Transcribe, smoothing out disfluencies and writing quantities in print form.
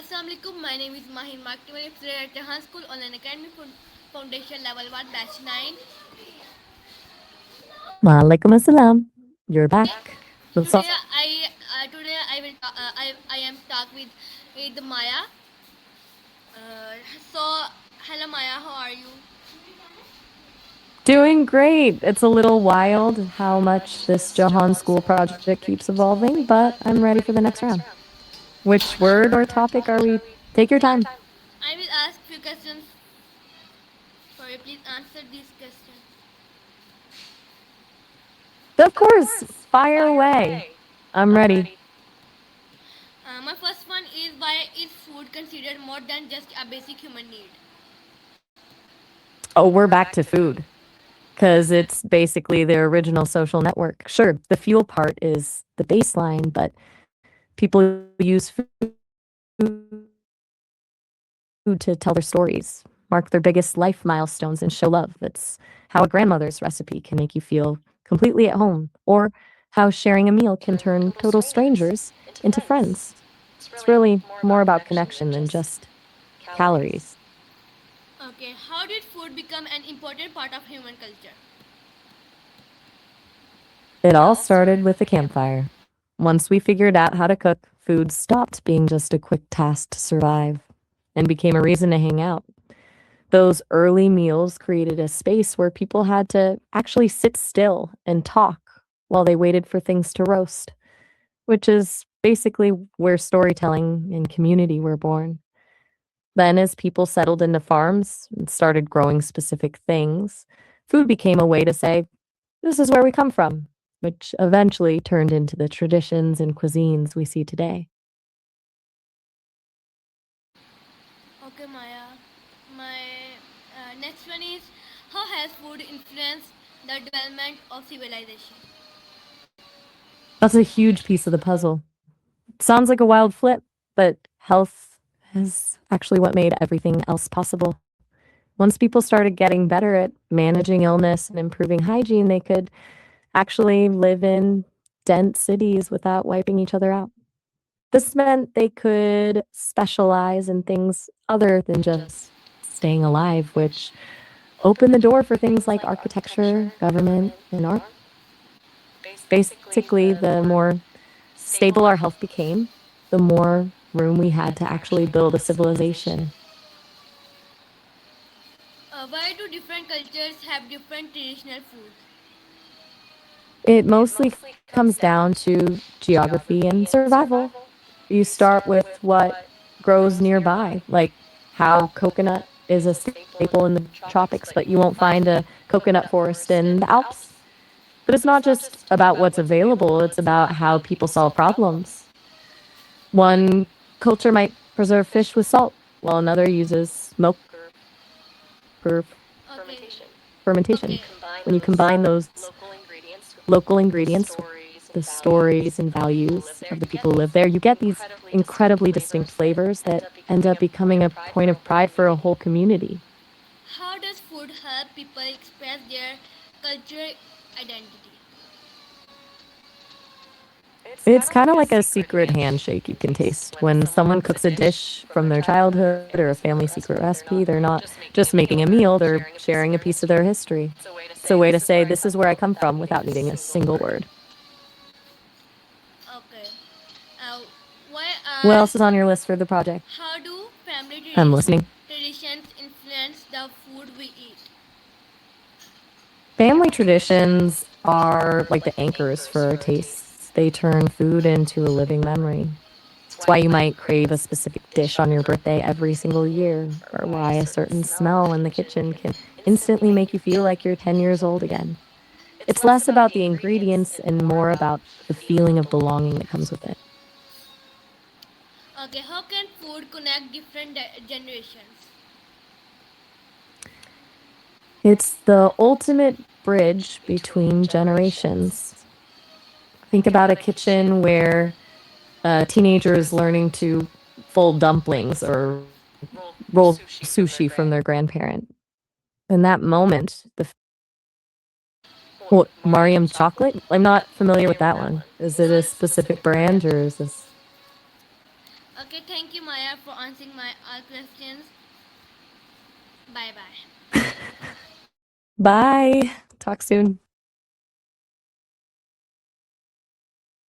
Assalamualaikum. My name is Mahin Maktiwal, lecturer at Jahan School Online Academy Foundation Level 1 Batch 9. Walaikum assalam. You're Okay. back. The song. Today I will I am talk with Maya. Uh, so hello Maya, how are you? Doing great. It's a little wild how much this Johan School project keeps evolving, but I'm ready for the next round. Which word or topic are we? Take your time. I will ask few questions for you. Please answer these questions. Of course, fire away. I'm ready. My first one is, why is food considered more than just a basic human need? Oh, we're back to food because it's basically the original social network. Sure, the fuel part is the baseline, but people use food to tell their stories, mark their biggest life milestones, and show love. It's how a grandmother's recipe can make you feel completely at home, or how sharing a meal can turn total strangers into friends. It's really more about connection than just calories. Okay, how did food become an important part of human culture? It all started with the campfire. Once we figured out how to cook, food stopped being just a quick task to survive and became a reason to hang out. Those early meals created a space where people had to actually sit still and talk while they waited for things to roast, which is basically where storytelling and community were born. Then, as people settled into farms and started growing specific things, food became a way to say, this is where we come from, which eventually turned into the traditions and cuisines we see today. Okay, Maya. My next one is, how has food influenced the development of civilization? That's a huge piece of the puzzle. Sounds like a wild flip, but health is actually what made everything else possible. Once people started getting better at managing illness and improving hygiene, they could actually live in dense cities without wiping each other out. This meant they could specialize in things other than just staying alive, which opened the door for things like architecture, government, and art. Basically, the more stable our health became, the more room we had to actually build a civilization. Why do different cultures have different traditional food? It mostly comes down to geography and survival. You start with what grows nearby, like how coconut is a staple in the tropics, but you won't find a coconut forest in the Alps. But it's not just about what's available, it's about how people solve problems. One culture might preserve fish with salt, while another uses smoke or Okay. fermentation. Okay. When you combine those local ingredients with the stories and values of the people who live there, you get these incredibly distinct flavors that end up becoming a point of pride for a whole community. How does food help people express their cultural identity? It's kind of like a secret handshake you can taste. When someone cooks a dish from their childhood or a family secret recipe, they're not just making a meal, they're sharing a piece of their history. It's a way to say, this is where I come from without needing a single word. Okay. Uh, why What are else is on your list for the project? How do family I'm listening. traditions influence the food we eat? Family traditions are like the anchors for our tastes. They turn food into a living memory. It's why you might crave a specific dish on your birthday every single year, or why a certain smell in the kitchen can instantly make you feel like you're 10 years old again. It's less about the ingredients and more about the feeling of belonging that comes with it. Okay, how can food connect different generations? It's the ultimate bridge between generations. Think about a kitchen where a teenager is learning to fold dumplings or roll sushi from their grandparent. In that moment, what, Mariam chocolate? I'm not familiar with that one. Is it a specific brand or is this? Okay, thank you, Maya, for answering my all questions. Bye bye. Bye. Talk soon.